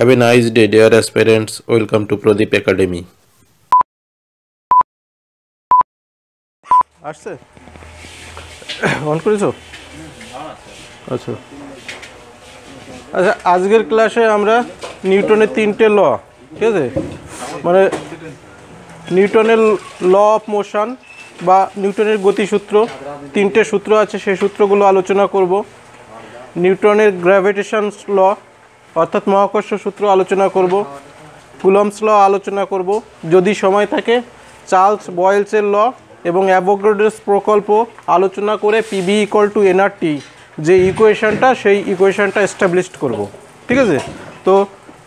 Have a nice day, dear aspirants. Welcome to Pradeep Academy. আসছে on করেছো? আচ্ছা আচ্ছা, আজকের ক্লাসে আমরা নিউটনের তিনটে ল, ঠিক আছে, মানে নিউটনের ল অফ মোশন বা নিউটনের গতিসূত্র, তিনটে সূত্র আছে, সেই সূত্রগুলো আলোচনা করব। নিউটনের গ্র্যাভিটেশন ল অর্থাৎ মহাকর্ষ সূত্র আলোচনা করব। কুলম্বস ল আলোচনা করব, যদি সময় থাকে চার্লস বয়েলসের ল এবং অ্যাভোগাড্রোস প্রকল্প আলোচনা করে পিভি ইকুয়াল টু এনআরটি যে ইকুয়েশনটা, সেই ইকুয়েশনটা এস্টাবলিশ করব, ঠিক আছে। তো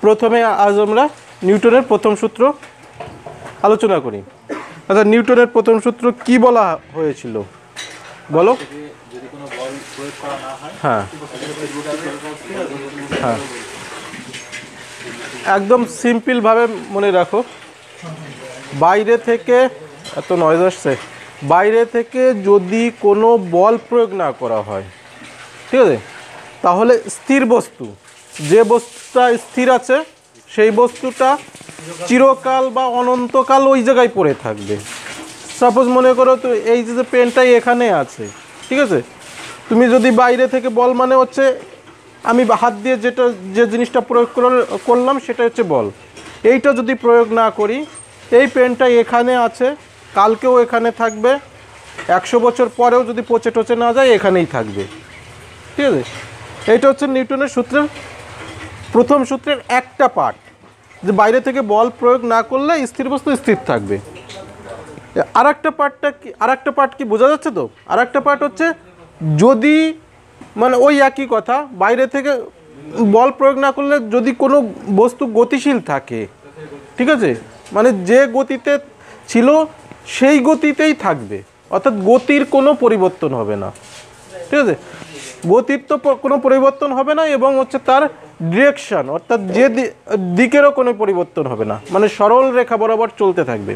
প্রথমে আজ আমরা নিউটনের প্রথম সূত্র আলোচনা করি। আচ্ছা, নিউটনের প্রথম সূত্র কি বলা হয়েছিল বলো? হ্যাঁ হ্যাঁ, একদম সিম্পলভাবে মনে রাখো, বাইরে থেকে এত নয়েজ আসছে, বাইরে থেকে যদি কোনো বল প্রয়োগ না করা হয়, ঠিক আছে, তাহলে স্থির বস্তু, যে বস্তুটা স্থির আছে সেই বস্তুটা চিরকাল বা অনন্তকাল ওই জায়গায় পড়ে থাকবে। সাপোজ মনে করো তো এই যে পেনটাই এখানে আছে, ঠিক আছে, তুমি যদি বাইরে থেকে বল মানে হচ্ছে আমি হাত দিয়ে যে জিনিসটা প্রয়োগ করলাম সেটা হচ্ছে বল, এইটা যদি প্রয়োগ না করি, এই পেনটা এখানে আছে, কালকেও এখানে থাকবে, 100 বছর পরেও যদি পচে টচে না যায় এখানেই থাকবে, ঠিক আছে। এইটা হচ্ছে নিউটনের সূত্রের প্রথম সূত্রের একটা পার্ট, যে বাইরে থেকে বল প্রয়োগ না করলে স্থির বস্তু স্থির থাকবে। আরেকটা পার্ট কি বোঝা যাচ্ছে? তো আরেকটা পার্ট হচ্ছে যদি মানে ওই একই কথা, বাইরে থেকে বল প্রয়োগ না করলে যদি কোনো বস্তু গতিশীল থাকে, ঠিক আছে, মানে যে গতিতে ছিল সেই গতিতেই থাকবে, অর্থাৎ গতির কোনো পরিবর্তন হবে না, ঠিক আছে, গতির তো কোনো পরিবর্তন হবে না, এবং হচ্ছে তার ডিরেকশন অর্থাৎ যে দিকেরও কোনো পরিবর্তন হবে না, মানে সরল রেখা বরাবর চলতে থাকবে।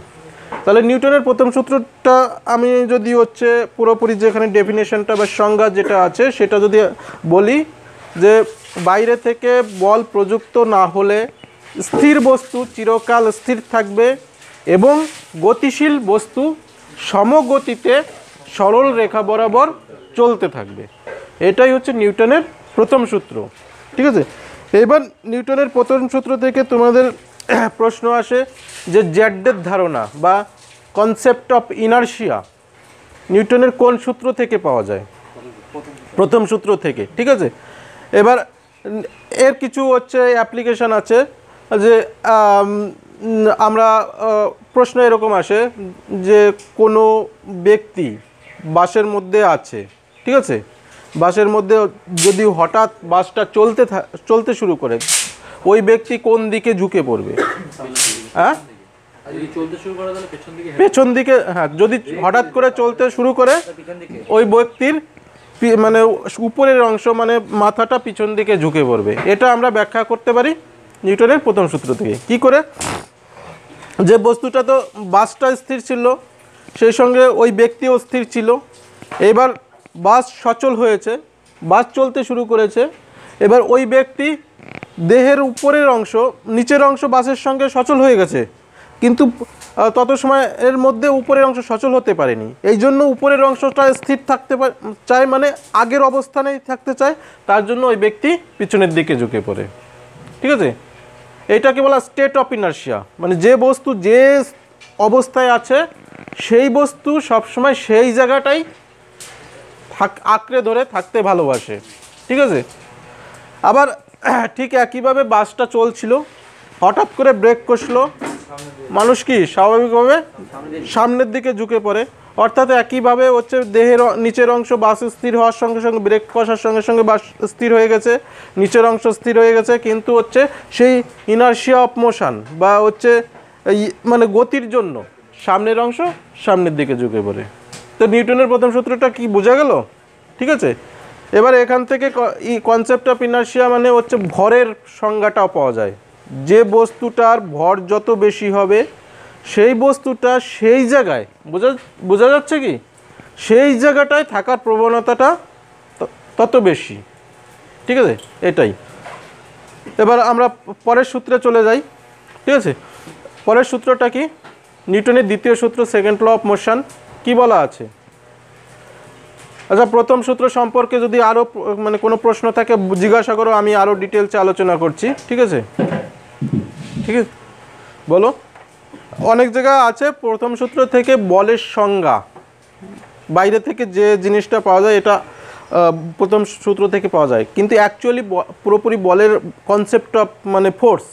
তাহলে নিউটনের প্রথম সূত্রটা আমি যদি হচ্ছে পুরোপুরি যেখানে ডেফিনেশনটা বা সংজ্ঞা যেটা আছে সেটা যদি বলি, যে বাইরে থেকে বল প্রযুক্ত না হলে স্থির বস্তু চিরকাল স্থির থাকবে এবং গতিশীল বস্তু সমগতিতে সরল রেখা বরাবর চলতে থাকবে। এটাই হচ্ছে নিউটনের প্রথম সূত্র, ঠিক আছে। এবার নিউটনের প্রথম সূত্র থেকে তোমাদের প্রশ্ন আসে যে জেডের ধারণা বা কনসেপ্ট অফ ইনারশিয়া নিউটনের কোন সূত্র থেকে পাওয়া যায়? প্রথম সূত্র থেকে, ঠিক আছে। এবার এর কিছু হচ্ছে অ্যাপ্লিকেশান আছে, যে আমরা প্রশ্ন এরকম আসে যে কোনো ব্যক্তি বাসের মধ্যে আছে, ঠিক আছে, বাসের মধ্যে যদি হঠাৎ বাসটা চলতে শুরু করে, ওই ব্যক্তি কোন দিকে ঝুঁকে পড়বে? হ্যাঁ, পেছন দিকে। হ্যাঁ, যদি হঠাৎ করে চলতে শুরু করে ওই ব্যক্তির মানে উপরের অংশ মানে মাথাটা পিছন দিকে ঝুঁকে পড়বে। এটা আমরা ব্যাখ্যা করতে পারি নিউটনের প্রথম সূত্র থেকে। কি করে? যে বস্তুটা তো বাসটা স্থির ছিল, সেই সঙ্গে ওই ব্যক্তিও স্থির ছিল, এবার বাস সচল হয়েছে, বাস চলতে শুরু করেছে, এবার ওই ব্যক্তি দেহের উপরের অংশ নিচের অংশ বাসের সঙ্গে সচল হয়ে গেছে, কিন্তু তত সময় এর মধ্যে উপরের অংশ সচল হতে পারেনি, এই জন্য উপরের অংশটা স্থির থাকতে চায়, মানে আগের অবস্থানেই থাকতে চায়, তার জন্য ওই ব্যক্তি পিছনের দিকে ঝুঁকে পড়ে, ঠিক আছে। এইটাকে বলা স্টেট অফ ইনারশিয়া, মানে যে বস্তু যে অবস্থায় আছে সেই বস্তু সবসময় সেই জায়গাটাই আঁকড়ে ধরে থাকতে ভালোবাসে, ঠিক আছে। আবার ঠিক একইভাবে বাসটা চলছিল, হঠাৎ করে ব্রেক কষলো, মানুষ কি স্বাভাবিকভাবে সামনের দিকে ঝুঁকে পড়ে, অর্থাৎ একইভাবে হচ্ছে দেহের নিচের অংশ বাস স্থির হওয়ার সঙ্গে সঙ্গে ব্রেক কষার সঙ্গে সঙ্গে বাস স্থির হয়ে গেছে, নিচের অংশ স্থির হয়ে গেছে, কিন্তু হচ্ছে সেই ইনারশিয়া অফ মোশন বা হচ্ছে মানে গতির জন্য সামনের অংশ সামনের দিকে ঝুঁকে পড়ে। তো নিউটনের প্রথম সূত্রটা কি বোঝা গেল? ঠিক আছে। এবার এখান থেকে কনসেপ্ট অফ ইনারশিয়া মানে হচ্ছে ভরের সংজ্ঞাটাও পাওয়া যায়, যে বস্তুটার ভর যত বেশি হবে সেই বস্তুটা সেই জায়গায় বোঝা যাচ্ছে কি সেই জায়গাটায় থাকার প্রবণতাটা তত বেশি, ঠিক আছে, এটাই। এবার আমরা পরের সূত্রে চলে যাই, ঠিক আছে। পরের সূত্রটা কি? নিউটনের দ্বিতীয় সূত্র, সেকেন্ড ল অফ মোশন। কি বলা আছে? আচ্ছা, প্রথম সূত্র সম্পর্কে যদি আরও মানে কোনো প্রশ্ন থাকে জিজ্ঞাসা করো, আমি আরও ডিটেলসে আলোচনা করছি, ঠিক আছে? ঠিক আছে, বলো। অনেক জায়গা আছে প্রথম সূত্র থেকে বলের সংজ্ঞা, বাইরে থেকে যে জিনিসটা পাওয়া যায় এটা প্রথম সূত্র থেকে পাওয়া যায়, কিন্তু অ্যাকচুয়ালি পুরোপুরি বলের কনসেপ্ট অফ মানে ফোর্স,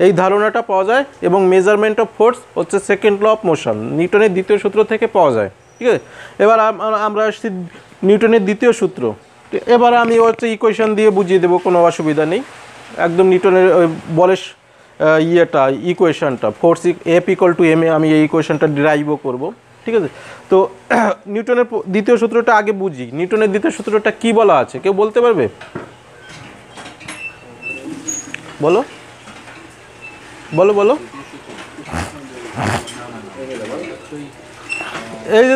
এই ধারণাটা পাওয়া যায় এবং মেজারমেন্ট অফ ফোর্স হচ্ছে সেকেন্ড ল অফ মোশন, নিউটনের দ্বিতীয় সূত্র থেকে পাওয়া যায়, ঠিক আছে। এবার আমরা আসছি নিউটনের দ্বিতীয় সূত্র। এবার আমি হচ্ছে ইকুয়েশন দিয়ে বুঝিয়ে দেবো, কোনো অসুবিধা নেই। একদম নিউটনের বলের ইকুয়েশনটা, force F equal to M A, আমি এই ইকুয়েশনটা ডিরাইভও করব, ঠিক আছে। তো নিউটনের দ্বিতীয় সূত্রটা আগে বুঝি। নিউটনের দ্বিতীয় সূত্রটা কি বলা আছে, কেউ বলতে পারবে? বলো বলো বলো। এই যে,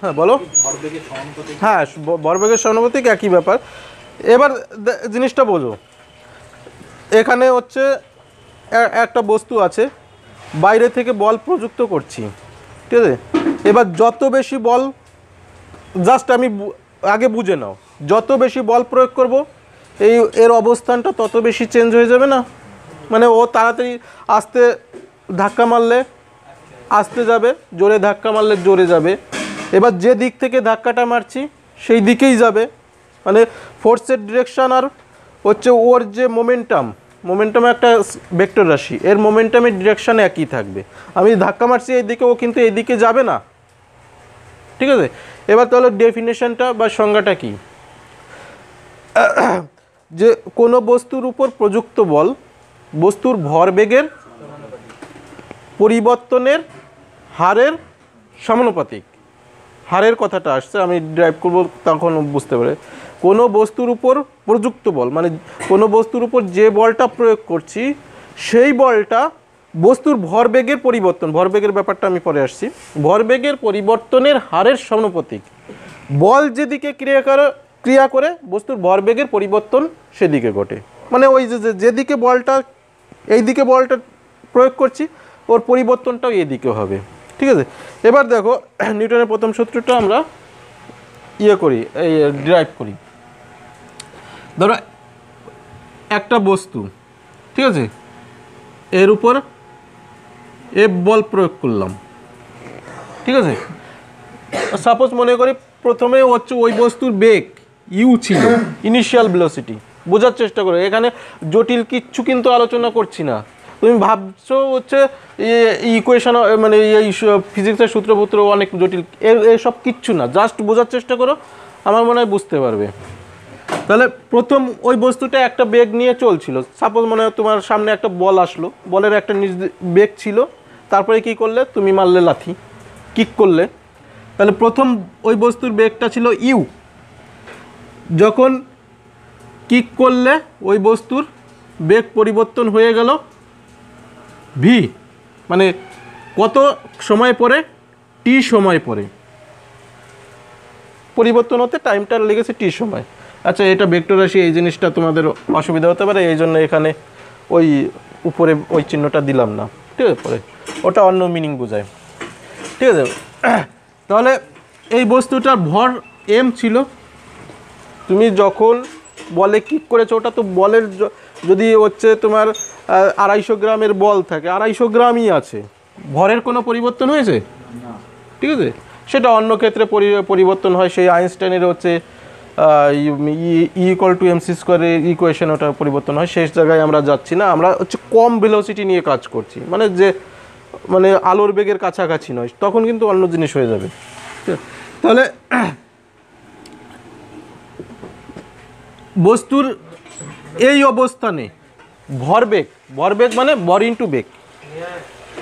হ্যাঁ বলো। হ্যাঁ, ভরবেগের সমানুপাতিক, একই ব্যাপার। এবার জিনিসটা বোঝো, এখানে হচ্ছে একটা বস্তু আছে, বাইরে থেকে বল প্রযুক্ত করছি, ঠিক আছে। এবার যত বেশি বল, জাস্ট আমি আগে বুঝে নাও, যত বেশি বল প্রয়োগ করব এর অবস্থানটা তত বেশি চেঞ্জ হয়ে যাবে না? মানে ও তাড়াতাড়ি আস্তে ধাক্কা মারলে আস্তে যাবে, জোরে ধাক্কা মারলে জোরে যাবে। এবার যে দিক থেকে ধাক্কাটা মারছি সেই দিকেই যাবে, মানে ফোর্সের ডিরেকশান আর হচ্ছে ওর যে মোমেন্টাম একটা ভেক্টর রাশি, এর মোমেন্টামের ডিরেকশান একই থাকবে। আমি ধাক্কা মারছি এই দিকে, ও কিন্তু এই দিকে যাবে না, ঠিক আছে। এবার তাহলে ডেফিনেশনটা বা সংজ্ঞাটা কি? যে কোনো বস্তুর উপর প্রযুক্ত বল বস্তুর ভরবেগের পরিবর্তনের হারের সমানুপাতিক। হারের কথাটা আসছে, আমি ড্রাইভ করব তখন বুঝতে পারে। কোনো বস্তুর উপর প্রযুক্ত বল মানে কোনো বস্তুর উপর যে বলটা প্রয়োগ করছি সেই বলটা বস্তুর ভরবেগের পরিবর্তন, ভরবেগের ব্যাপারটা আমি পরে আসছি, ভরবেগের পরিবর্তনের হারের সমানুপাতিক। বল যেদিকে ক্রিয়া করে বস্তুর ভরবেগের পরিবর্তন সেদিকে ঘটে। মানে ওই যেদিকে বলটা, এই দিকে বলটা প্রয়োগ করছি ওর পরিবর্তনটাও এদিকে হবে, ঠিক আছে। এবার দেখো নিউটনের প্রথম সূত্রটা আমরা করি, এই ডিরাইভ করি। ধরো একটা বস্তু, ঠিক আছে, এর উপর এফ বল প্রয়োগ করলাম, ঠিক আছে। সাপোজ মনে করি প্রথমে হচ্ছে ওই বস্তুর বেগ ইউ ছিল, ইনিশিয়াল ভেলোসিটি। বোঝার চেষ্টা করো, এখানে জটিল কিচ্ছু কিন্তু আলোচনা করছি না। তুমি ভাবছো হচ্ছে ইকুয়েশন মানে এই ফিজিক্সের সূত্রপত্র অনেক জটিল, এসব কিচ্ছু না, জাস্ট বোঝার চেষ্টা করো, আমার মনে হয় বুঝতে পারবে। তাহলে প্রথম ওই বস্তুটা একটা বেগ নিয়ে চলছিল। সাপোজ মনে হয় তোমার সামনে একটা বল আসলো, বলের একটা বেগ ছিল, তারপরে কি করলে তুমি মারলে লাথি, কিক করলে। তাহলে প্রথম ওই বস্তুর বেগটা ছিল ইউ, যখন কিক করলে ওই বস্তুর বেগ পরিবর্তন হয়ে গেল ভি, মানে কত সময় পরে, টি সময় পরে পরিবর্তন হতে টাইমটা লেগেছে টি সময়। আচ্ছা, এটা ভেক্টর রাশি, এই জিনিসটা তোমাদের অসুবিধা হতে পারে, এই জন্য এখানে ওই উপরে ওই চিহ্নটা দিলাম না, ঠিক আছে, পরে ওটা অন্য মিনিং বোঝায়, ঠিক আছে। তাহলে এই বস্তুটার ভর এম ছিল, তুমি যখন বলে কিক করেছো, ওটা তো বলের যদি হচ্ছে তোমার 250 গ্রামের বল থাকে, 250 গ্রামই আছে, ভরের কোনো পরিবর্তন হয়েছে? ঠিক আছে, সেটা অন্য ক্ষেত্রে পরিবর্তন হয়, সেই আইনস্টাইনের হচ্ছে ইকুয়াল টু এমসি স্কোয়ারের ইকুয়েশন, ওটা পরিবর্তন হয়। শেষ জায়গায় আমরা যাচ্ছি না, আমরা হচ্ছে কম ভেলোসিটি নিয়ে কাজ করছি, মানে যে মানে আলোর বেগের কাছাকাছি নয়, তখন কিন্তু অন্য জিনিস হয়ে যাবে। তাহলে বস্তুর এই অবস্থানে ভরবেগ মানে ভর ইন্টু বেগ,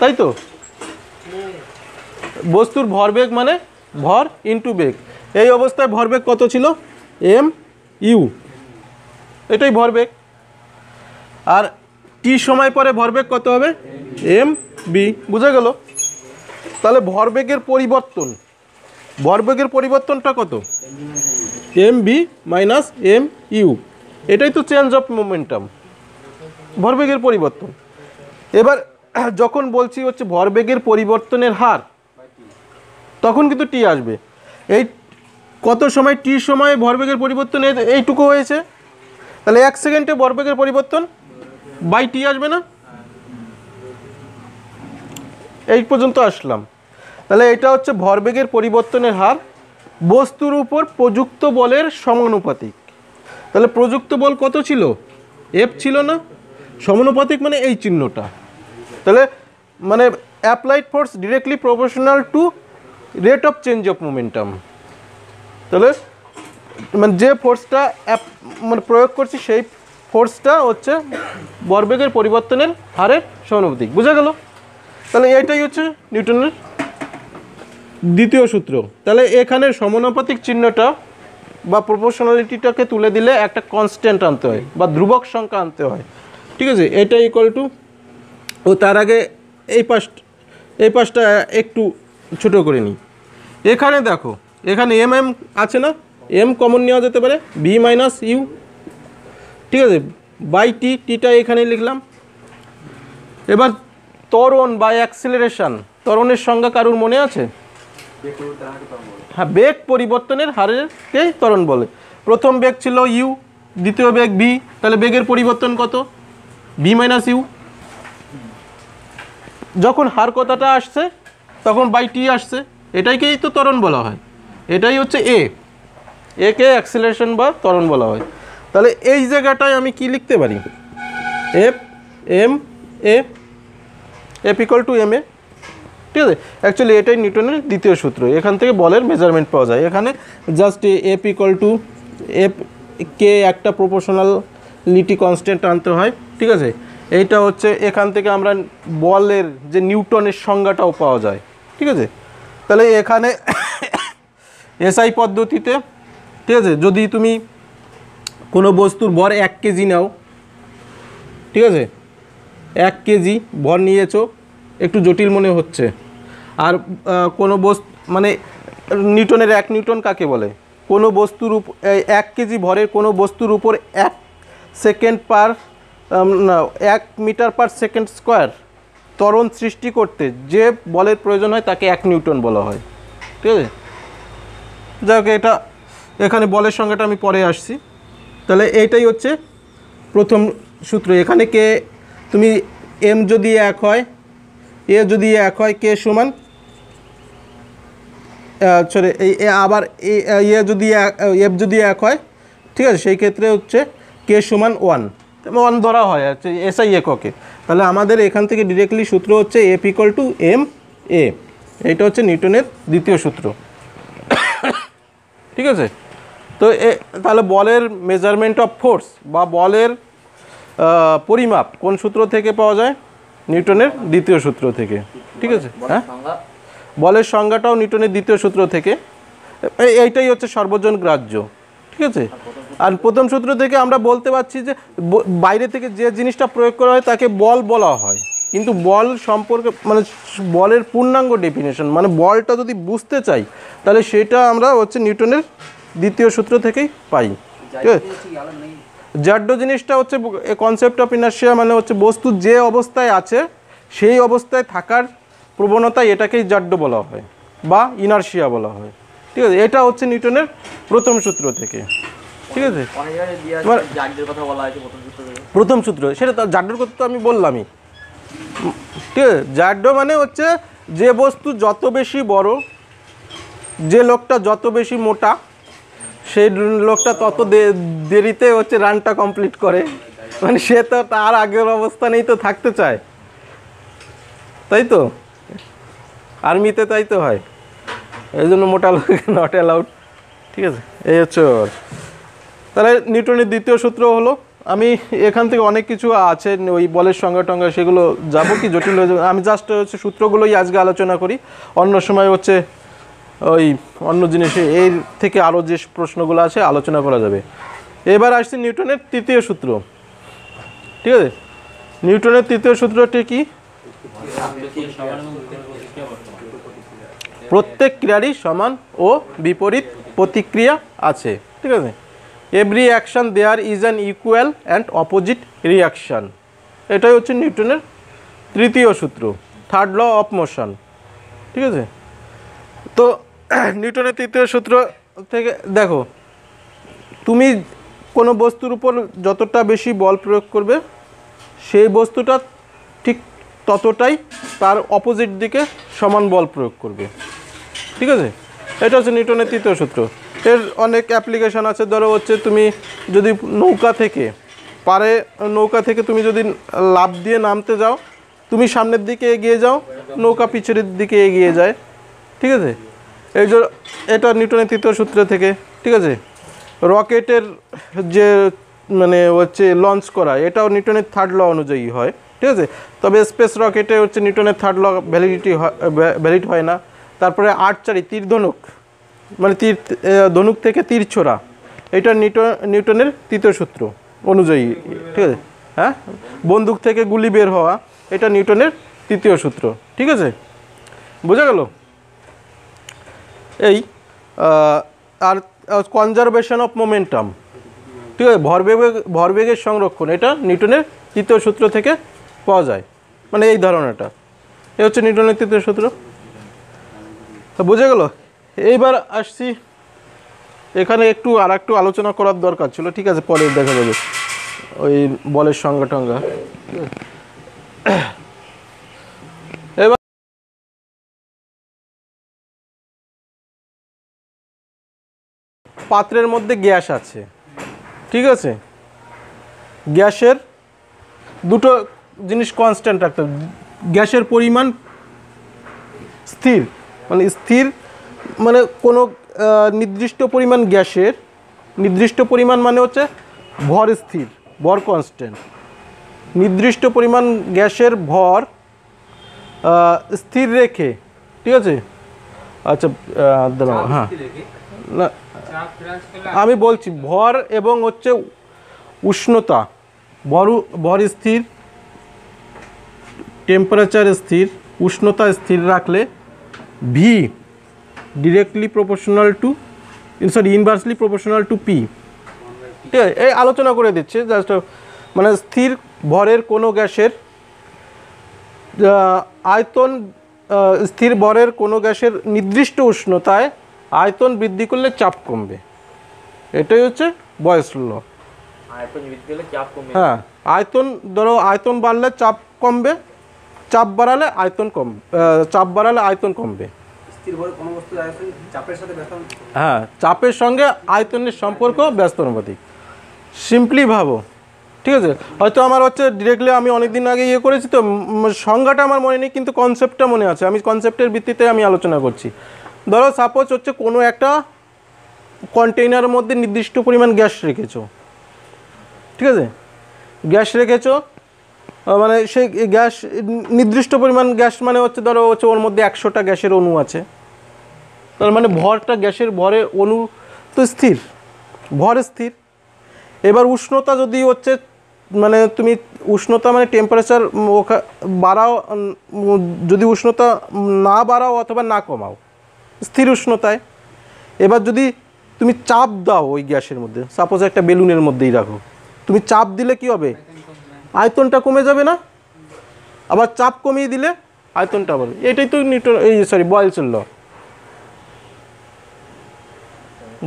তাই তো? বস্তুর ভরবেগ মানে ভর ইন্টু বেগ। এই অবস্থায় ভরবেগ কত ছিল? এম ইউ, এটাই ভরবেগ। আর টি সময় পরে ভরবেগ কত হবে? M v. বুঝা গেল? তাহলে ভরবেগের পরিবর্তনটা কত? M v minus m u. এটাই তো চেঞ্জ অফ মোমেন্টাম। ভরবেগের পরিবর্তন। এবার যখন বলছি হচ্ছে ভরবেগের পরিবর্তনের হার, তখন কিন্তু টি আসবে। এই কত সময়, টি সময়ে ভরবেগের পরিবর্তন এইটুকু হয়েছে, তাহলে 1 সেকেন্ডে ভরবেগের পরিবর্তন বাই টি আসবে না? এই পর্যন্ত আসলাম। তাহলে এটা হচ্ছে ভরবেগের পরিবর্তনের হার বস্তুর উপর প্রযুক্ত বলের সমানুপাতিক। তাহলে প্রযুক্ত বল কত ছিল? এফ ছিল না? সমানুপাতিক মানে এই চিহ্নটা। তাহলে মানে applied force directly proportional to rate of change of momentum. তাহলে মানে যে ফোর্সটা মানে প্রয়োগ করছি সেই ফোর্সটা হচ্ছে ভরবেগের পরিবর্তনের হারের সমানুপাতিক। বোঝা গেল? তাহলে এটাই হচ্ছে নিউটনের দ্বিতীয় সূত্র। তাহলে এখানে সমানুপাতিক চিহ্নটা বা প্রপোর্শনালিটিটাকে তুলে দিলে একটা কনস্ট্যান্ট আনতে হয় বা ধ্রুবক সংখ্যা আনতে হয়। ঠিক আছে, এটা ইকুয়াল টু, ও তার আগে এই পাশটা একটু ছোট করে নিই। এখানে দেখো, এখানে এম আছে না? এম কমন নেওয়া যেতে পারে, বি মাইনাস ইউ। ঠিক আছে, বাই টি, টিটা এখানে লিখলাম। এবার ত্বরণ বা অ্যাক্সিলারেশন, ত্বরণের সংজ্ঞা কারুর মনে আছে? হ্যাঁ, বেগ পরিবর্তনের হারকে ত্বরণ বলে। প্রথম বেগ ছিল ইউ, দ্বিতীয় বেগ ভি, তাহলে বেগের পরিবর্তন কত? V minus u. যখন হার কথাটা আসছে তখন বাই টি আসছে, এটাকেই তো ত্বরণ বলা হয়। এটাই হচ্ছে একে অ্যাক্সিলারেশন বা ত্বরণ বলা হয়। তাহলে এই জায়গাটায় আমি কি লিখতে পারি? F M A, F equal to M A. ঠিক আছে, অ্যাকচুয়ালি এটাই নিউটনের দ্বিতীয় সূত্র। এখান থেকে বলের মেজারমেন্ট পাওয়া যায়। এখানে just F equal to F কে একটা প্রপোর্শনালিটি কনস্ট্যান্ট আনতে হয়। ঠিক আছে, এইটা হচ্ছে এখান থেকে আমরা বলের যে নিউটনের সংজ্ঞাটাও পাওয়া যায়। ঠিক আছে, তাহলে এখানে এসআই পদ্ধতিতে, ঠিক আছে, যদি তুমি কোনো বস্তুর ভর 1 কেজি নাও, ঠিক আছে, 1 কেজি ভর নিয়েছো, একটু জটিল মনে হচ্ছে। আর কোনো বস্তু মানে নিউটনের 1 নিউটন কাকে বলে? কোনো বস্তুর 1 কেজি ভরের কোনো বস্তুর উপর 1 second per 1 metre per second square ত্বরণ সৃষ্টি করতে যে বলের প্রয়োজন হয় তাকে 1 নিউটন বলা হয়। ঠিক আছে, যাই হোক, এটা এখানে বলের সংজ্ঞাটা আমি পরে আসছি। তাহলে এইটাই হচ্ছে প্রথম সূত্র। এখানে কে, তুমি এম যদি 1 হয়, এ যদি 1 হয়, কে সমান সরি আবার এ যদি এফ যদি 1 হয়, ঠিক আছে, সেই ক্ষেত্রে হচ্ছে কে সমান 1 ধরা হয় হচ্ছে এসআই এককে। তাহলে আমাদের এখান থেকে ডিরেক্টলি সূত্র হচ্ছে এফ ইকুয়াল টু এম এ। এইটা হচ্ছে নিউটনের দ্বিতীয় সূত্র। ঠিক আছে, তো তাহলে বলের মেজারমেন্ট অফ ফোর্স বা বলের পরিমাপ কোন সূত্র থেকে পাওয়া যায়? নিউটনের দ্বিতীয় সূত্র থেকে। ঠিক আছে, হ্যাঁ, বলের সংজ্ঞাটাও নিউটনের দ্বিতীয় সূত্র থেকে। এইটাই হচ্ছে সর্বজন গ্রাহ্য। ঠিক আছে, আর প্রথম সূত্র থেকে আমরা বলতে পারছি যে বাইরে থেকে যে জিনিসটা প্রয়োগ করা হয় তাকে বল বলা হয়, কিন্তু বল সম্পর্কে মানে বলের পূর্ণাঙ্গ ডেফিনেশন মানে বলটা যদি বুঝতে চাই তাহলে সেটা আমরা হচ্ছে নিউটনের দ্বিতীয় সূত্র থেকেই পাই। ঠিক আছে, জাড্য জিনিসটা হচ্ছে কনসেপ্ট অফ ইনার্শিয়া, মানে হচ্ছে বস্তু যে অবস্থায় আছে সেই অবস্থায় থাকার প্রবণতা, এটাকেই জাড্য বলা হয় বা ইনার্শিয়া বলা হয়। ঠিক আছে, এটা হচ্ছে নিউটনের প্রথম সূত্র থেকে। ঠিক আছে, প্রথম সূত্র সেটা তো জাড্যর কথা তো আমি বললামই। ঠিক আছে, জাড্য মানে হচ্ছে যে বস্তু যত বেশি বড়, যে লোকটা যত বেশি মোটা, সেই লোকটা তত দেরিতে হচ্ছে রানটা কমপ্লিট করে। মানে সে তো তার আগের অবস্থানেই তো থাকতে চায়, তাই তো? আর্মিতে তাই তো হয়, এই জন্য মোটা লোক নট অ্যালাউড। ঠিক আছে, এই হচ্ছে। তাহলে নিউটনের দ্বিতীয় সূত্র হলো, আমি এখান থেকে অনেক কিছু আছে ওই বলের সংজ্ঞা টঙ্গা, সেগুলো যাবো কি জটিল হয়ে যাবে। আমি জাস্ট হচ্ছে সূত্রগুলোই আজকে আলোচনা করি, অন্য সময় হচ্ছে ওই অন্য জিনিসে এর থেকে আরও যে প্রশ্নগুলো আছে আলোচনা করা যাবে। এবার আসছি নিউটনের তৃতীয় সূত্র। ঠিক আছে, নিউটনের তৃতীয় সূত্রটি কি? প্রত্যেক ক্রিয়ারই সমান ও বিপরীত প্রতিক্রিয়া আছে। ঠিক আছে, every action there is an equal and opposite reaction. এটাই হচ্ছে নিউটনের তৃতীয় সূত্র, থার্ড ল অফ মোশন। ঠিক আছে, তো নিউটনের তৃতীয় সূত্র থেকে দেখো, তুমি কোনো বস্তুর উপর যতটা বেশি বল প্রয়োগ করবে সেই বস্তুটা ঠিক ততটাই তার অপোজিট দিকে সমান বল প্রয়োগ করবে। ঠিক আছে, এটা হচ্ছে নিউটনের তৃতীয় সূত্র। এর অনেক অ্যাপ্লিকেশান আছে। ধরো হচ্ছে তুমি যদি নৌকা থেকে তুমি যদি লাফ দিয়ে নামতে যাও, তুমি সামনের দিকে এগিয়ে যাও, নৌকা পিছনের দিকে এগিয়ে যায়। ঠিক আছে, এই যে এটা নিউটনের তৃতীয় সূত্র থেকে। ঠিক আছে, রকেটের যে মানে হচ্ছে লঞ্চ করা, এটাও নিউটনের থার্ড ল অনুযায়ী হয়। ঠিক আছে, তবে স্পেস রকেটে হচ্ছে নিউটনের থার্ড ল ভ্যালিড হয় না। তারপরে আর্চারি, তীর ধনুক, মানে ধনুক থেকে তীর ছোড়া, এটা নিউটনের তৃতীয় সূত্র অনুযায়ী। ঠিক আছে, হ্যাঁ, বন্দুক থেকে গুলি বের হওয়া, এটা নিউটনের তৃতীয় সূত্র। ঠিক আছে, বোঝা গেল? এই আর কনজারভেশন অফ মোমেন্টাম, ঠিক আছে, ভরবেগের সংরক্ষণ, এটা নিউটনের তৃতীয় সূত্র থেকে পাওয়া যায়। মানে এই ধারণাটা, এ হচ্ছে নিউটনের তৃতীয় সূত্র। তো বোঝা গেল? এইবার আসছি, এখানে একটু আলোচনা করার দরকার ছিল। ঠিক আছে, পরে দেখা যাবে ওই বলের সংজ্ঞা টঙ্গা। এবার পাত্রের মধ্যে গ্যাস আছে। ঠিক আছে, গ্যাসের দুটো জিনিস কনস্ট্যান্ট রাখতে হবে। গ্যাসের পরিমাণ স্থির, মানে কোনো নির্দিষ্ট পরিমাণ গ্যাসের, নির্দিষ্ট পরিমাণ মানে হচ্ছে ভর স্থির, ভর কনস্ট্যান্ট। নির্দিষ্ট পরিমাণ গ্যাসের ভর স্থির রেখে, ঠিক আছে, আচ্ছা দাঁড়াও, হ্যাঁ, না আমি বলছি ভর এবং হচ্ছে উষ্ণতা, ভর স্থির, টেম্পারেচার স্থির, উষ্ণতা স্থির রাখলে V directly proportional to inversely proportional to P. ঠিক আছে, এই আলোচনা করে দিচ্ছে জাস্ট, মানে স্থির ভরের কোনো গ্যাসের আয়তন, স্থির ভরের কোনো গ্যাসের নির্দিষ্ট উষ্ণতায় আয়তন বৃদ্ধি করলে চাপ কমবে। এটাই হচ্ছে বয়েলস ল। হ্যাঁ, আয়তন ধরো, আয়তন বাড়লে চাপ কমবে, চাপ বাড়ালে আয়তন কমবে। হ্যাঁ, চাপের সঙ্গে আয়তনের সম্পর্ক ব্যস্তানুপাতিক। সিম্পলি ভাবো। ঠিক আছে, হয়তো আমার হচ্ছে ডিরেক্টলি আমি অনেক দিন আগে করেছি, তো সংজ্ঞাটা আমার মনে নেই, কিন্তু কনসেপ্টটা মনে আছে। আমি কনসেপ্টের ভিত্তিতে আমি আলোচনা করছি। ধরো সাপোজ হচ্ছে কোনো একটা কন্টেইনারের মধ্যে নির্দিষ্ট পরিমাণ গ্যাস রেখেছো। ঠিক আছে, গ্যাস রেখেছো, মানে সেই গ্যাস, নির্দিষ্ট পরিমাণ গ্যাস মানে হচ্ছে ধরো হচ্ছে ওর মধ্যে 100টা গ্যাসের অণু আছে। তার মানে ভরটা, গ্যাসের ভরের অণু তো স্থির, ভর স্থির। এবার উষ্ণতা যদি হচ্ছে, মানে তুমি উষ্ণতা মানে টেম্পারেচার বাড়াও, যদি উষ্ণতা না বাড়াও অথবা না কমাও, স্থির উষ্ণতায়। এবার যদি তুমি চাপ দাও ওই গ্যাসের মধ্যে, সাপোজ একটা বেলুনের মধ্যেই রাখো, তুমি চাপ দিলে কি হবে? আয়তনটা কমে যাবে না? আবার চাপ কমিয়ে দিলে আয়তনটা বাড়বে। এটাই তো বয়েলসের ল।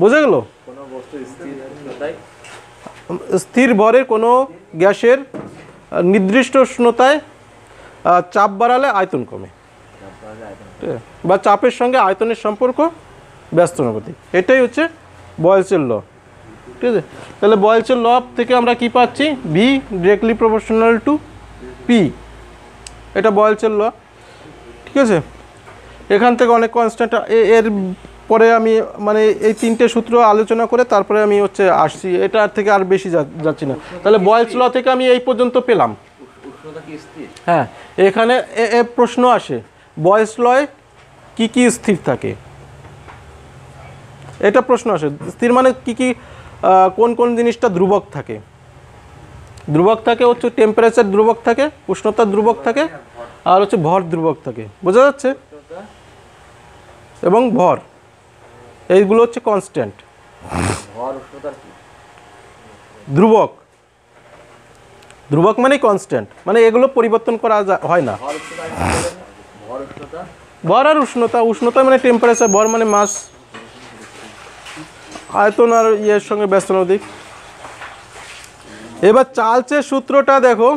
বোঝা গেল? স্থির ভরের কোনো গ্যাসের নির্দিষ্ট উষ্ণতায় চাপ বাড়ালে আয়তন কমে, বা চাপের সঙ্গে আয়তনের সম্পর্ক ব্যস্তানুপাতিক। এটাই হচ্ছে বয়েলসের ল। ঠিক আছে, তাহলে বয়েলসের ল থেকে আমরা কি পাচ্ছি? V directly proportional to P, এটা বয়েলসের ল। ঠিক আছে, এখান থেকে অনেক কনস্ট্যান্ট, এর পরে আমি মানে এই তিনটে সূত্র আলোচনা করে তারপরে আমি হচ্ছে আসছি, এটার থেকে আর বেশি যাচ্ছি না। তাহলে বয়েলস ল থেকে আমি এই পর্যন্ত পেলাম। হ্যাঁ, এখানে প্রশ্ন আসে, বয়েলস লয় কি কি স্থির থাকে, এটা প্রশ্ন আসে। স্থির মানে কি কি, কোন কোন জিনিসটা ধ্রুবক থাকে? ধ্রুবক থাকে হচ্ছে টেম্পারেচার ধ্রুবক থাকে, উষ্ণতা ধ্রুবক থাকে, আর হচ্ছে ভর ধ্রুবক থাকে। বোঝা যাচ্ছে? এবং ভর, এইগুলো হচ্ছে কনস্ট্যান্ট, ধ্রুবক। ধ্রুবক মানে কনস্ট্যান্ট, মানে এগুলো পরিবর্তন করা হয় না। ভর আর উষ্ণতা, উষ্ণতা মানে টেম্পারেচার, ভর মানে মাস, আয়তন আর ইয়ের সঙ্গে ব্যস্ততার দিক। এবার চার্লসের সূত্রটা দেখো,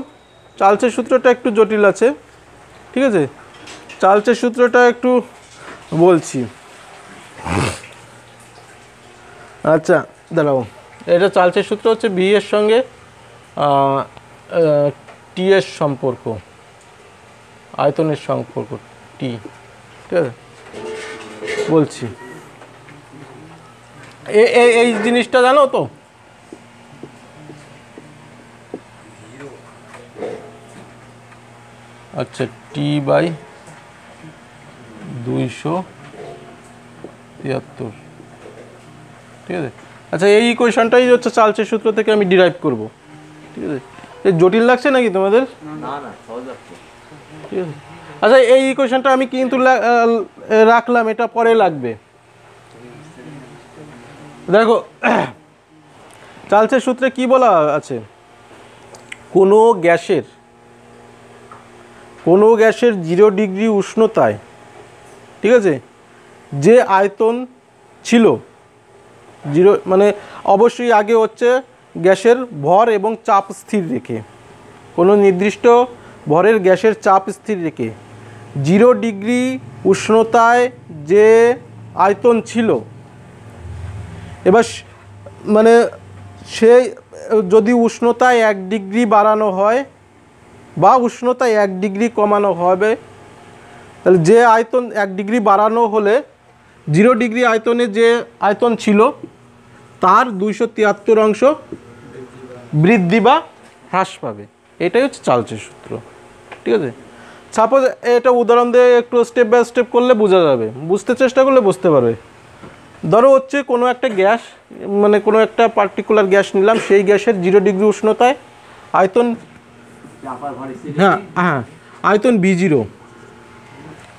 চার্লসের সূত্রটা একটু জটিল আছে, ঠিক আছে? চার্লসের সূত্রটা একটু বলছি। আচ্ছা দাঁড়াও, এটা চার্লসের সূত্র হচ্ছে ভি এর সঙ্গে টি এর সম্পর্ক, আয়তনের সম্পর্ক টি, ঠিক আছে? বলছি এই জিনিসটা জানো তো? আচ্ছা, টি বাই 273, ঠিক আছে? আচ্ছা, এই ইকুয়েশনটাই হচ্ছে চার্লসের সূত্র থেকে আমি ডিরাইভ করব, ঠিক আছে? এই জটিল লাগছে নাকি তোমাদের? না না, সহজ লাগছে। ঠিক আছে। আচ্ছা, এই ইকুয়েশনটা আমি কিন্তু রাখলাম, এটা পরে লাগবে। দেখো চার্লসের সূত্রে কি বলা আছে, কোনো গ্যাসের 0 ডিগ্রি উষ্ণতায়, ঠিক আছে, যে আয়তন ছিল 0, মানে অবশ্যই আগে হচ্ছে গ্যাসের ভর এবং চাপ স্থির রেখে, কোনো নির্দিষ্ট ভরের গ্যাসের চাপ স্থির রেখে 0 ডিগ্রি উষ্ণতায় যে আয়তন ছিল, এবার মানে সে যদি উষ্ণতায় 1 ডিগ্রি বাড়ানো হয় বা উষ্ণতায় 1 ডিগ্রি কমানো হবে, তাহলে যে আয়তন 1 ডিগ্রি বাড়ানো হলে 0 ডিগ্রি আয়তনে যে আয়তন ছিল তার 273 অংশ বৃদ্ধি বা হ্রাস পাবে। এটাই হচ্ছে চার্লসের সূত্র, ঠিক আছে? সাপোজ এটা উদাহরণ দিয়ে একটু স্টেপ বাই স্টেপ করলে বোঝা যাবে, বুঝতে চেষ্টা করলে বুঝতে পারবে। ধরো হচ্ছে কোনো একটা গ্যাস, মানে কোনো একটা পার্টিকুলার গ্যাস নিলাম, সেই গ্যাসের 0 ডিগ্রি উষ্ণতায় আয়তন, হ্যাঁ হ্যাঁ, আয়তন V0,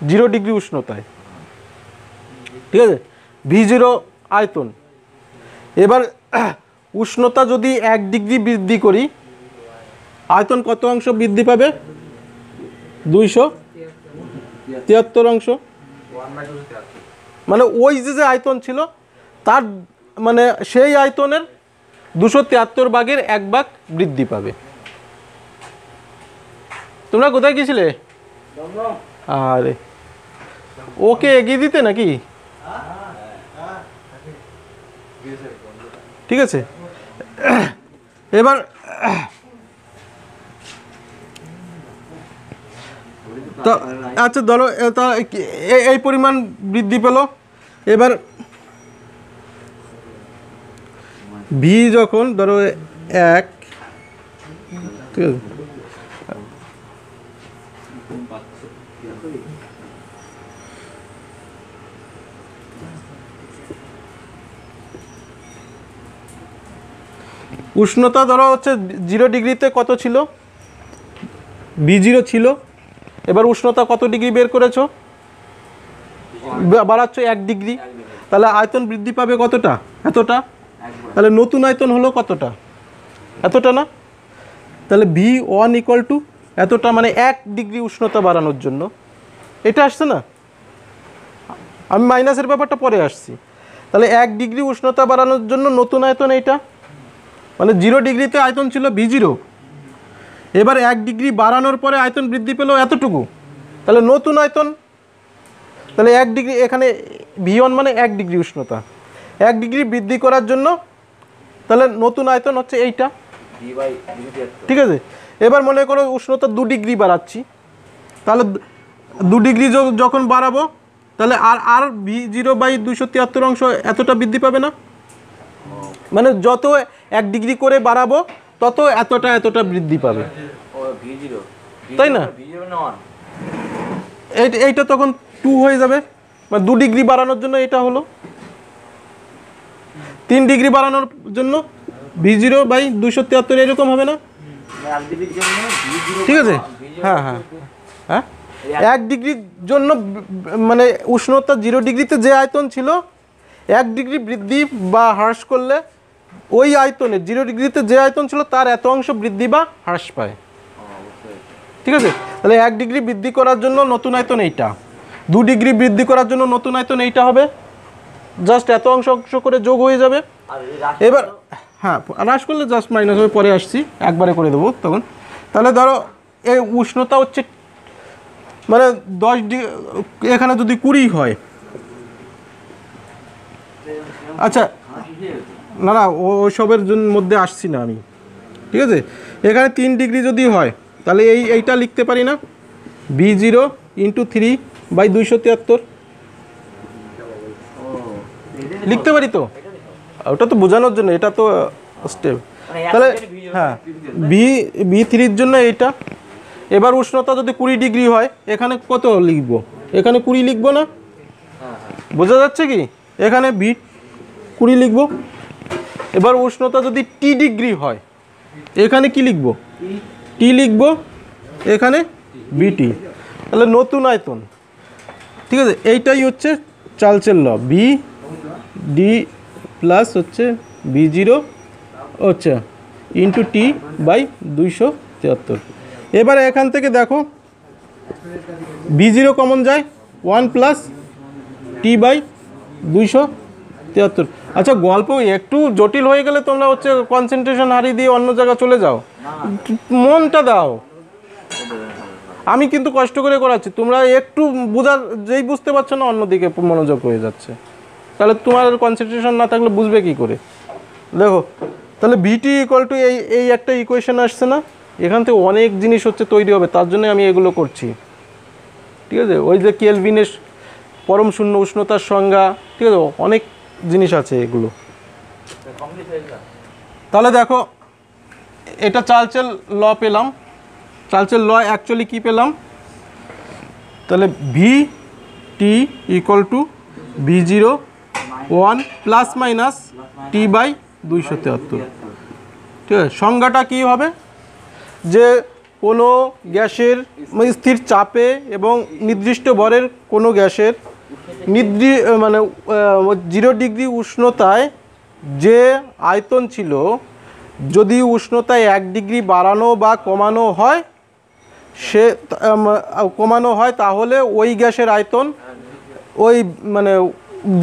0 ডিগ্রি উষ্ণতায়, ঠিক আছে? V0 আয়তন। এবার উষ্ণতা যদি 1 ডিগ্রি বৃদ্ধি করি, আয়তন কত অংশ বৃদ্ধি পাবে? 273 অংশ। মানে ওই যে আয়তন ছিল তার, মানে সেই আয়তনের 273 ভাগের 1 ভাগ বৃদ্ধি পাবে। তোমরা কোথায় গেছিলে? আরে ওকে এগিয়ে দিতে নাকি? ঠিক আছে, এবার তো আচ্ছা ধরো এই পরিমাণ বৃদ্ধি পেল। এবার ভি যখন ধরো 1, ঠিক আছে, উষ্ণতা ধরো হচ্ছে 0 ডিগ্রিতে কত ছিল? V0 ছিল। এবার উষ্ণতা কত ডিগ্রি বের করেছো? বাড়াচ্ছ 1 ডিগ্রি, তাহলে আয়তন বৃদ্ধি পাবে কতটা? এতটা। তাহলে নতুন আয়তন হলো কতটা? এতটা না? তাহলে V1 ইকুয়াল টু এতটা, মানে 1 ডিগ্রি উষ্ণতা বাড়ানোর জন্য। এটা আসছে না? আমি মাইনাসের ব্যাপারটা পরে আসছি। তাহলে 1 ডিগ্রি উষ্ণতা বাড়ানোর জন্য নতুন আয়তন এইটা, মানে 0 ডিগ্রিতে আয়তন ছিল V0, এবার 1 ডিগ্রি বাড়ানোর পরে আয়তন বৃদ্ধি পেল এতটুকু, তাহলে নতুন আয়তন। তাহলে 1 ডিগ্রি, এখানে V1 মানে 1 ডিগ্রি উষ্ণতা, 1 ডিগ্রি বৃদ্ধি করার জন্য তাহলে নতুন আয়তন হচ্ছে এইটা, ঠিক আছে? এবার মনে করো উষ্ণতা 2 ডিগ্রি বাড়াচ্ছি, তাহলে 2 ডিগ্রি যখন বাড়াবো তাহলে আর V0 বাই 273 অংশ এতটা বৃদ্ধি পাবে না? মানে যত 1 ডিগ্রি করে বাড়াবো তত এতটা বৃদ্ধি পাবে, তাই না? এইটা তখন 2 হয়ে যাবে, মানে 2 ডিগ্রি বাড়ানোর জন্য এটা হলো, 3 ডিগ্রি বাড়ানোর জন্য V0 বাই 273 এরকম হবে না? ঠিক আছে, হ্যাঁ হ্যাঁ হ্যাঁ। 1 ডিগ্রির জন্য মানে উষ্ণতা 0 ডিগ্রিতে যে আয়তন ছিল 1 ডিগ্রি বৃদ্ধি বা হ্রাস করলে ওই আয়তনে 0 ডিগ্রিতে যে আয়তন ছিল তার এত অংশ বৃদ্ধি বা হ্রাস পায়। ঠিক আছে, তাহলে 1 ডিগ্রি বৃদ্ধি করার জন্য নতুন আয়তন এইটা, 2 ডিগ্রি বৃদ্ধি করার জন্য নতুন আয়তন এইটা হবে, জাস্ট এত অংশ করে যোগ হয়ে যাবে। এবার হ্যাঁ হ্রাস করলে জাস্ট মাইনাস হবে, পরে আসছি, একবারে করে দেবো তখন। তাহলে ধরো এই উষ্ণতা হচ্ছে মানে 10 ডিগ্রি, এখানে যদি 20 হয়, আচ্ছা না না ওসবের মধ্যে আসছি না আমি, ঠিক আছে। এখানে 3 ডিগ্রি যদি হয় তাহলে এইটা লিখতে পারি না, V0 × 3/273 লিখতে পারি তো, ওটা তো বোঝানোর জন্য, এটা তো স্টেপ। তাহলে হ্যাঁ V3-র জন্য এইটা। এবার উষ্ণতা যদি 20 ডিগ্রি হয়, এখানে কত লিখবো, এখানে 20 লিখবো না, বোঝা যাচ্ছে কি, এখানে V20 লিখবো। এবার উষ্ণতা যদি T ডিগ্রি হয়, এখানে কি লিখবো, T লিখবো, এখানে BT, তাহলে নতুন আয়তন। ঠিক আছে, এইটাই হচ্ছে চার্লসের ল, VD প্লাস হচ্ছে V0 হচ্ছে × T/273। এবারে এখান থেকে দেখো V0 কমন যায়, 1 + T/273। আচ্ছা গল্প একটু জটিল হয়ে গেলে তোমরা হচ্ছে কনসেন্ট্রেশন হারিয়ে দিয়ে অন্য জায়গায় চলে যাও, মনটা দাও। আমি কিন্তু কষ্ট করে করাচ্ছি, তোমরা একটু যেই বুঝতে পারছো না অন্যদিকে মনোযোগ হয়ে যাচ্ছে, তাহলে তোমার কনসেন্ট্রেশন না থাকলে বুঝবে কি করে। দেখো তাহলে VT = এই একটা ইকুয়েশন আসছে না, এখান থেকে অনেক জিনিস হচ্ছে তৈরি হবে, তার জন্য আমি এগুলো করছি। ঠিক আছে, ওই যে কেলভিনের পরম শূন্য উষ্ণতার সংজ্ঞা, ঠিক আছে, অনেক জিনিস আছে এগুলো। তাহলে দেখো এটা চার্লসের ল পেলাম, চার্লসের ল অ্যাকচুয়ালি কি পেলাম, তাহলে VT = V0 1 ± T/273। ঠিক আছে, সংজ্ঞাটা কী হবে, যে কোনো গ্যাসের স্থির চাপে এবং নির্দিষ্ট ভরের কোনো গ্যাসের মানে 0 ডিগ্রি উষ্ণতায় যে আয়তন ছিল, যদি উষ্ণতায় 1 ডিগ্রি বাড়ানো বা কমানো হয়, তাহলে ওই গ্যাসের আয়তন ওই মানে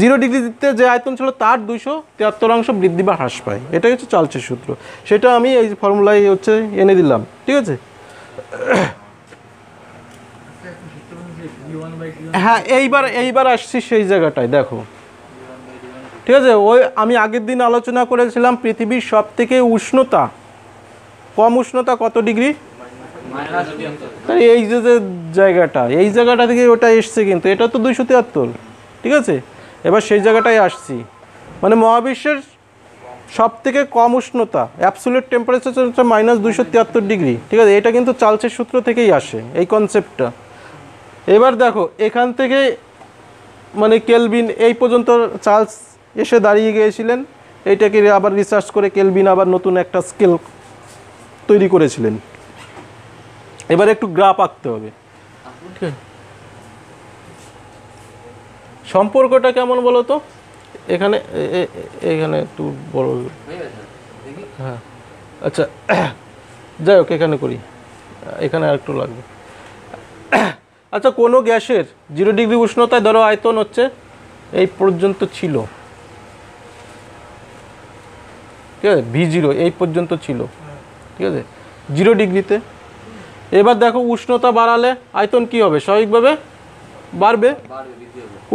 0 ডিগ্রিতে যে আয়তন ছিল তার 273 অংশ বৃদ্ধি বা হ্রাস পায়। এটাই হচ্ছে চার্লসের সূত্র, সেটা আমি এই ফর্মুলায় হচ্ছে এনে দিলাম। ঠিক আছে, হ্যাঁ এইবার আসছি সেই জায়গাটায়, দেখো ঠিক আছে। ওই আমি আগের দিন আলোচনা করেছিলাম পৃথিবীর সব থেকে কম উষ্ণতা কত ডিগ্রি, এই যে জায়গাটা থেকে ওটা এসছে, কিন্তু এটা তো 273। ঠিক আছে, এবার সেই জায়গাটায় আসছি, মানে মহাবিশ্বের সব থেকে কম উষ্ণতা অ্যাবসোলিউট টেম্পারেচার হচ্ছে -273 ডিগ্রি। ঠিক আছে, এটা কিন্তু চার্লসের সূত্র থেকেই আসে এই কনসেপ্টটা। এবার দেখো এখান থেকে মানে কেলভিন এই পর্যন্ত চার্লস এসে দাঁড়িয়ে গিয়েছিলেন, এইটাকে আবার রিসার্চ করে কেলভিন আবার নতুন একটা স্কেল তৈরি করেছিলেন। এবার একটু গ্রাফ আঁকতে হবে, ঠিক আছে। সম্পর্কটা কেমন বলো তো, এখানে একটু বড়, হ্যাঁ আচ্ছা যাই হোক এখানে করি, এখানে আর একটু লাগবে। আচ্ছা কোনো গ্যাসের 0 ডিগ্রি উষ্ণতায় ধরো আয়তন হচ্ছে এই পর্যন্ত ছিল, ঠিক আছে, V0 এই পর্যন্ত ছিল, ঠিক আছে, 0 ডিগ্রিতে। এবার দেখো উষ্ণতা বাড়ালে আয়তন কি হবে, স্বাভাবিকভাবে বাড়বে।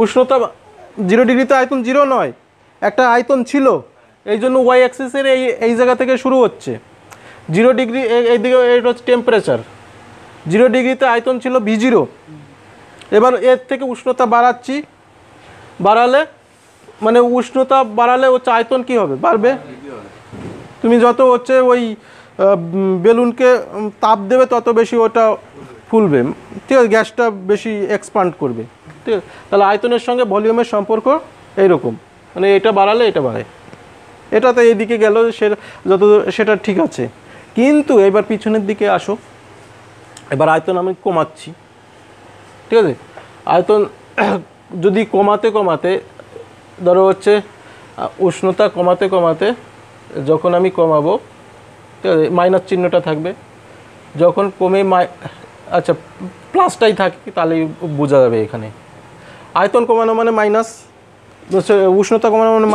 উষ্ণতা 0 ডিগ্রিতে আয়তন 0 নয়, একটা আয়তন ছিল, এই জন্য ওয়াই অ্যাক্সিসের এই জায়গা থেকে শুরু হচ্ছে 0 ডিগ্রি, এইদিকে এটা হচ্ছে টেম্পারেচার। 0 ডিগ্রিতে আয়তন ছিল V0, এবার এর থেকে উষ্ণতা বাড়ালে মানে উষ্ণতা বাড়ালে হচ্ছে আয়তন কি হবে, বাড়বে। তুমি যত হচ্ছে ওই বেলুনকে তাপ দেবে তত বেশি ওটা ফুলবে, ঠিক আছে, গ্যাসটা বেশি এক্সপান্ড করবে। ঠিক আছে, তাহলে আয়তনের সঙ্গে ভলিউমের সম্পর্ক এইরকম, মানে এটা বাড়ালে এটা বাড়ে, এটা তো এইদিকে গেল, সেটা ঠিক আছে। কিন্তু এবার পিছনের দিকে আসো, এবার আয়তন আমি কমাচ্ছি, ঠিক আছে, আয়তন যদি কমাতে ধরো হচ্ছে উষ্ণতা কমাতে যখন আমি কমাবো, ঠিক আছে, মাইনাস চিহ্নটা থাকবে। যখন কমে আচ্ছা প্লাসটাই থাকে তাহলেই বোঝা যাবে এখানে। আয়তন কমানো মানে মাইনাস, উষ্ণতা কমানো মানে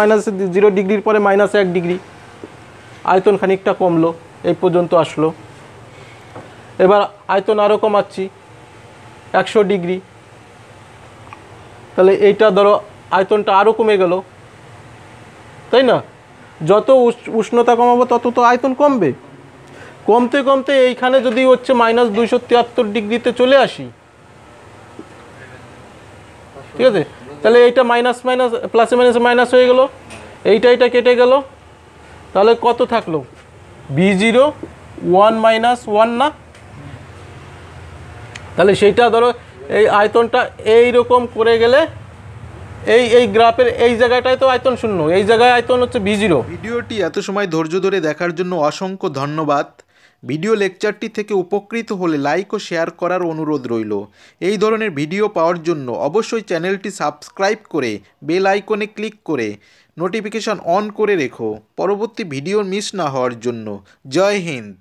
-0 ডিগ্রির পরে -1 ডিগ্রি, আয়তন খানিকটা কমলো, এই পর্যন্ত আসলো। এবার আয়তন আরও কমাচ্ছি 100 ডিগ্রি, তাহলে এইটা ধরো আয়তনটা আরও কমে গেল, তাই না? যত উষ্ণতা কমাবো তত তো আয়তন কমবে। কমতে কমতে এইখানে যদি হচ্ছে -273 ডিগ্রিতে চলে আসি, ঠিক আছে, তাহলে এইটা মাইনাস মাইনাস প্লাসে মাইনাসে মাইনাস হয়ে গেল, এইটা কেটে গেল, তাহলে কত থাকলো? B0 1 - 1 না? তাহলে সেইটা ধরো এই আয়তনটা এইরকম করে গেলে এই গ্রাফের এই জায়গাটায় তো আয়তন শূন্য, এই জায়গায় আয়তন হচ্ছে B0। ভিডিওটি এত সময় ধৈর্য ধরে দেখার জন্য অসংখ্য ধন্যবাদ। ভিডিও লেকচারটি থেকে উপকৃত হলে লাইক ও শেয়ার করার অনুরোধ রইল। এই ধরনের ভিডিও পাওয়ার জন্য অবশ্যই চ্যানেলটি সাবস্ক্রাইব করে বেল আইকনে ক্লিক করে নোটিফিকেশন অন করে রেখো পরবর্তী ভিডিও মিস না হওয়ার জন্য। জয় হিন্দ।